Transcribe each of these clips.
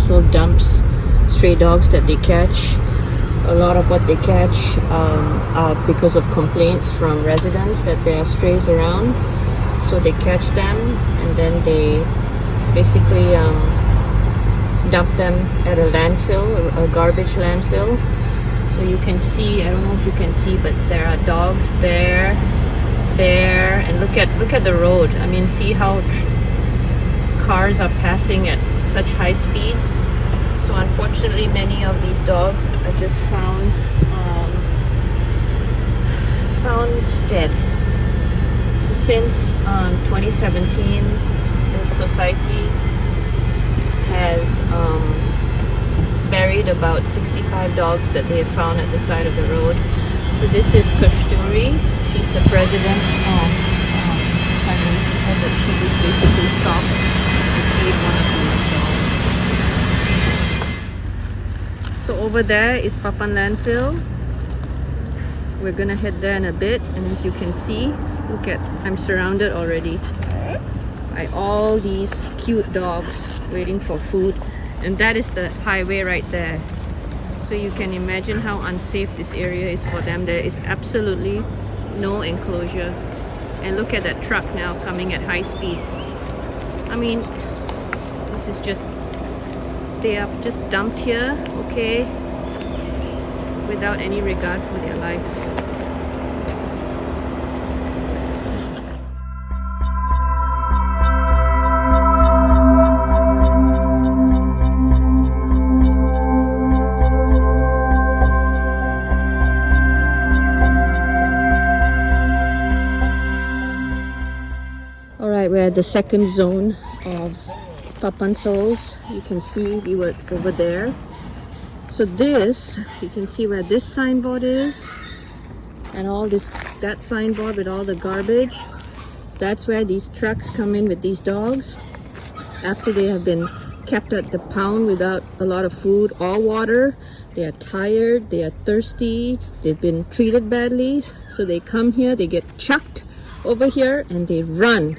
council dumps stray dogs that they catch. A lot of what they catch are because of complaints from residents that there are strays around. So they catch them and then they basically dump them at a landfill, a garbage landfill. So you can see, I don't know if you can see, but there are dogs there, and look at the road. I mean, see how cars are passing at such high speeds. So unfortunately, many of these dogs are just found dead. So since 2017, this society has buried about 65 dogs that they have found at the side of the road. So this is Kasturi. She's the president of Papansoulsvideo, that she just basically stopped and ate one of these dogs. So over there is Papan landfill. We're gonna head there in a bit, and as you can see, look at, I'm surrounded already by all these cute dogs waiting for food, and that is the highway right there. So you can imagine how unsafe this area is for them. There is absolutely no enclosure, and look at that truck now coming at high speeds. I mean, this is just, they are just dumped here, okay, without any regard for their life. Alright, we're at the second zone of Papansouls. You can see we were over there. So this, you can see where this signboard is, and all this, that signboard with all the garbage. That's where these trucks come in with these dogs after they have been kept at the pound without a lot of food or water. They are tired, they are thirsty, they've been treated badly, so they come here, they get chucked over here, and they run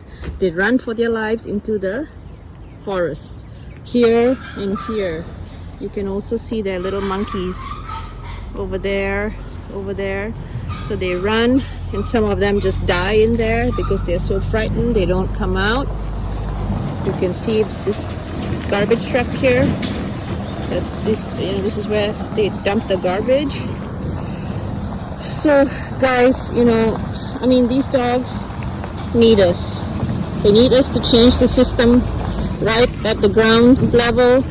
for their lives into the forest. Here and here you can also see their little monkeys over there. So they run, and some of them just die in there because they're so frightened they don't come out. You can see this garbage truck here. That's this, you know, this is where they dump the garbage. So guys, you know, I mean, these dogs need us. They need us to change the system right at the ground level.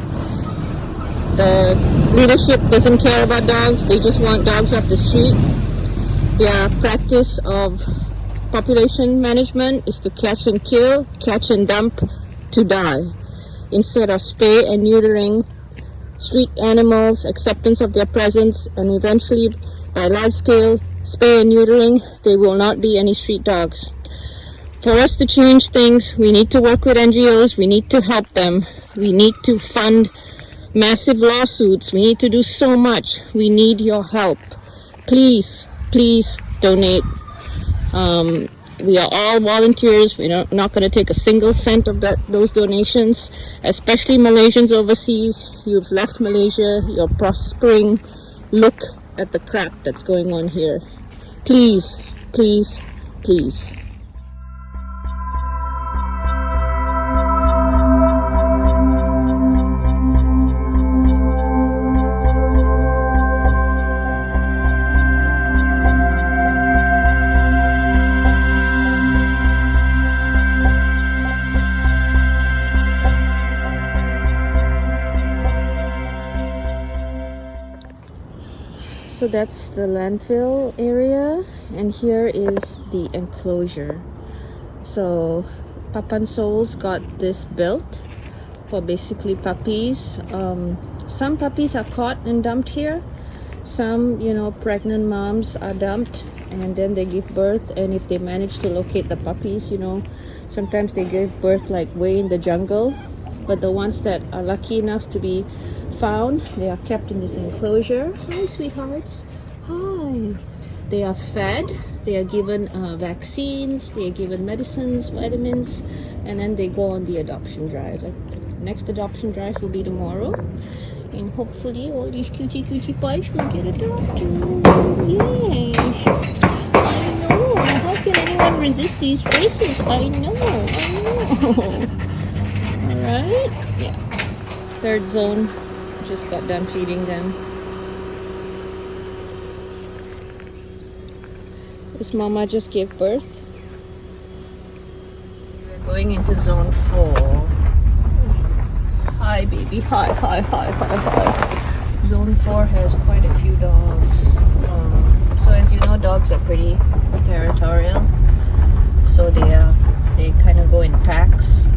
The leadership doesn't care about dogs. They just want dogs off the street. Their practice of population management is to catch and kill, catch and dump, to die. Instead of spay and neutering street animals, acceptance of their presence, and eventually by large scale spay and neutering, there will not be any street dogs. For us to change things, we need to work with NGOs, we need to help them, we need to fund massive lawsuits, we need to do so much. We need your help. Please donate. We are all volunteers. We're not going to take a single cent of those donations, especially Malaysians overseas. You've left Malaysia, you're prospering. Look at the crap that's going on here. Please. So that's the landfill area, and here is the enclosure. So Papansouls got this built for basically puppies. Some puppies are caught and dumped here. Some, you know, pregnant moms are dumped and then they give birth, and if they manage to locate the puppies, you know, sometimes they give birth like way in the jungle. But the ones that are lucky enough to be found, they are kept in this enclosure. Hi, sweethearts. Hi. They are fed, they are given vaccines, they are given medicines, vitamins, and then they go on the adoption drive. next adoption drive will be tomorrow, and hopefully all these cutie pies will get adopted. Yay! I know. How can anyone resist these faces? I know. Alright. Yeah. Third zone. Just got done feeding them. This mama just gave birth. We're going into zone 4. Hi baby. Hi. Zone 4 has quite a few dogs. So as you know, dogs are pretty territorial. So they kind of go in packs.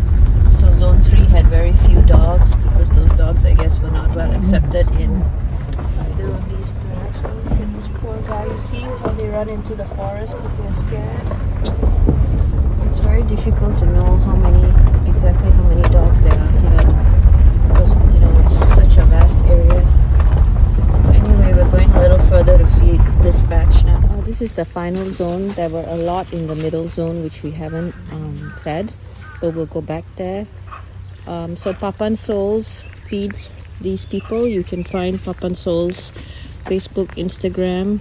So zone 3 had very few dogs because those dogs, I guess, were not well accepted in either of these packs. Oh, look at this poor guy. You see how they run into the forest because they're scared? It's very difficult to know exactly how many dogs there are here because, you know, it's such a vast area. Anyway, we're going a little further to feed this batch now. Oh, this is the final zone. There were a lot in the middle zone which we haven't fed, but we'll go back there. So Papansouls feeds these people. You can find Papansouls Facebook, Instagram.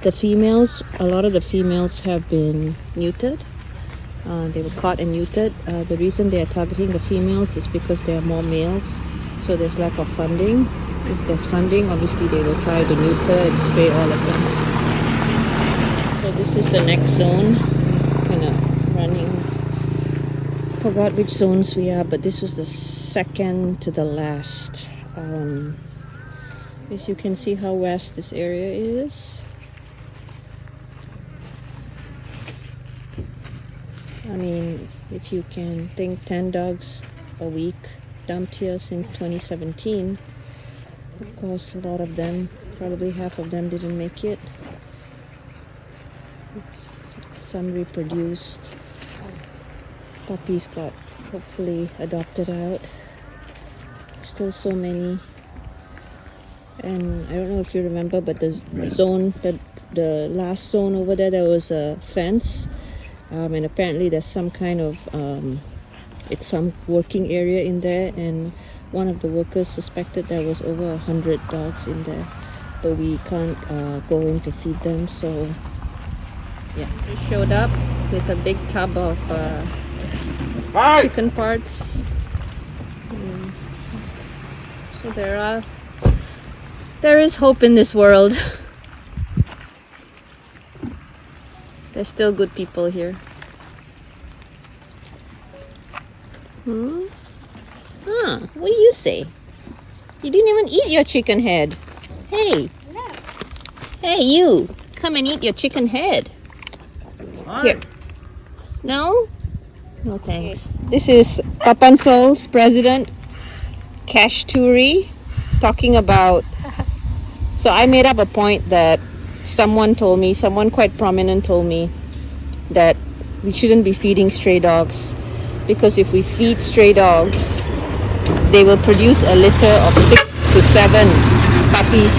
The females, a lot of the females have been neutered. They were caught and neutered. The reason they are targeting the females is because there are more males, so there's lack of funding. If there's funding, obviously they will try to neuter and spay all of them. So this is the next zone. Kind of running. Forgot which zones we are, but this was the second to the last. As you can see how vast this area is. I mean, if you can think 10 dogs a week dumped here since 2017, of course a lot of them, probably half of them didn't make it. Some reproduced. Puppies got hopefully adopted out. Still so many. And I don't know if you remember, but the zone, the last zone over there was a fence. And apparently there's some kind of it's some working area in there, and one of the workers suspected there was over 100 dogs in there, but we can't go in to feed them. So yeah, they showed up with a big tub of chicken parts. So there is hope in this world. There's still good people here. What do you say? You didn't even eat your chicken head. Hey. Hey, you. Come and eat your chicken head. Here. No? No thanks. This is Papansoul's president, Kashturi, talking about... So I made up a point that someone quite prominent told me that we shouldn't be feeding stray dogs, because if we feed stray dogs, they will produce a litter of 6 to 7 puppies,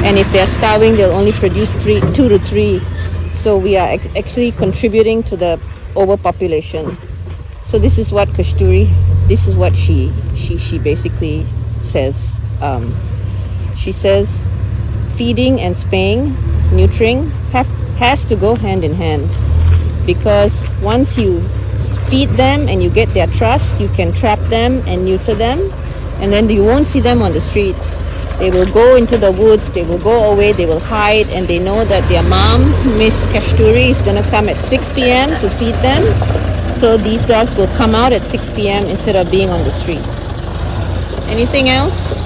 and if they're starving, they'll only produce 2 to 3. So we are actually contributing to the overpopulation. So this is what Kashturi, this is what she basically says. She says feeding and spaying, neutering has to go hand in hand, because once you feed them and you get their trust, you can trap them and neuter them, and then you won't see them on the streets. They will go into the woods, they will go away, they will hide, and they know that their mom, Miss Kashturi, is going to come at 6 p.m. to feed them. So these dogs will come out at 6 p.m. instead of being on the streets. Anything else?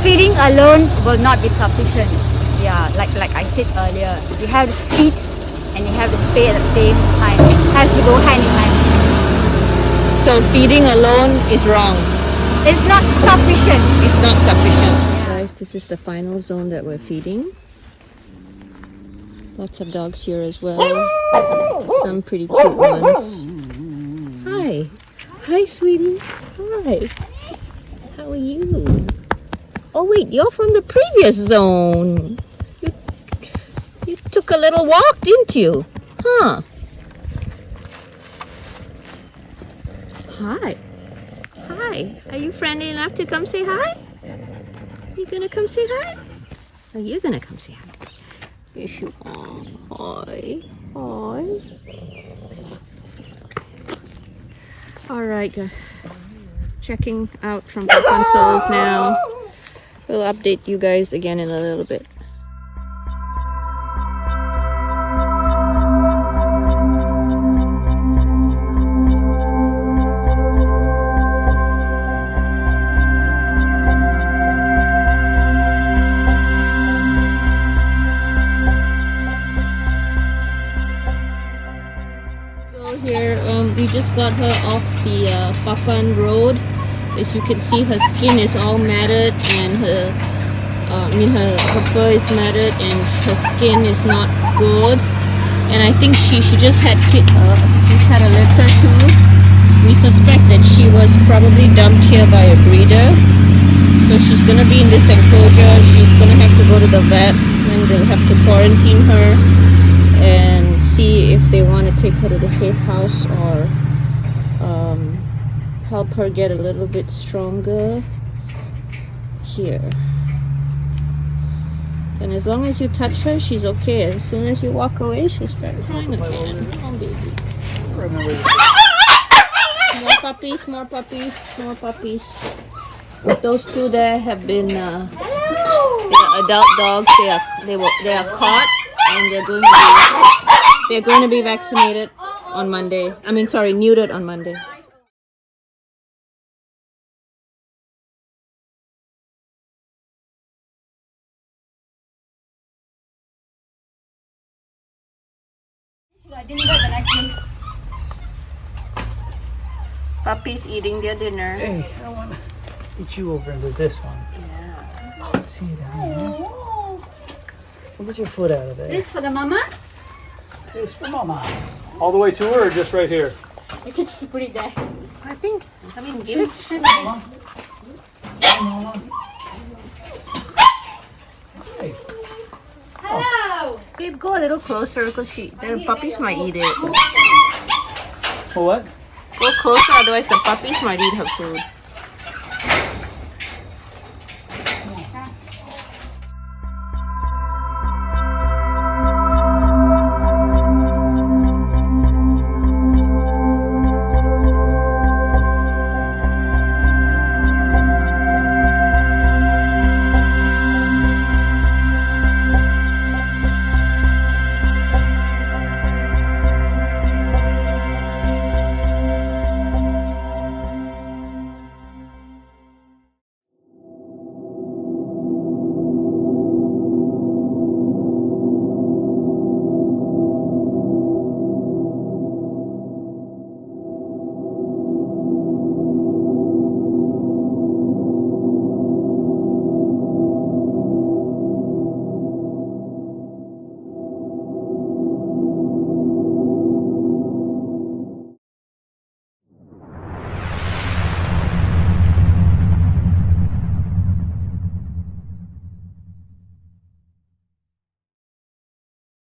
Feeding alone will not be sufficient. Yeah, like I said earlier, you have to feed and you have to spay at the same time. It has to go hand in hand. So feeding alone is wrong. It's not sufficient. It's not sufficient. Guys, this is the final zone that we're feeding. Lots of dogs here as well. Some pretty cute ones. Hi. Hi, sweetie. Hi. How are you? Oh wait, you're from the previous zone. You took a little walk, didn't you? Huh? Hi. Hi. Are you friendly enough to come say hi? You gonna come say hi? Are you gonna come say hi? Yes, you are. Hi. Hi. Alright, checking out from Papansoulsvideo now. We'll update you guys again in a little bit. Here, we just got her off the PAPAN road. As you can see, her skin is all matted, and her fur is matted, and her skin is not good. And I think she just had a litter too. We suspect that she was probably dumped here by a breeder. So she's gonna be in this enclosure. She's gonna have to go to the vet, and they'll have to quarantine her and see if they want to take her to the safe house or help her get a little bit stronger here. And as long as you touch her, she's okay. As soon as you walk away, she'll start crying again. Oh, baby. More puppies, more puppies, more puppies. Those two there have been they are adult dogs. They are caught, and they're going to be vaccinated on Monday. Neutered on Monday. Puppies eating their dinner. Hey, I want to get you over into this one. Yeah. See it down here? Well, get your foot out of there. This for the mama? This for Mama. All the way to her or just right here? You can just put it there. Give it. Mama. Hey, Mama. Hey. Hello! Babe, go a little closer because the puppies might eat it. For what? Go closer, otherwise the puppies might eat her food.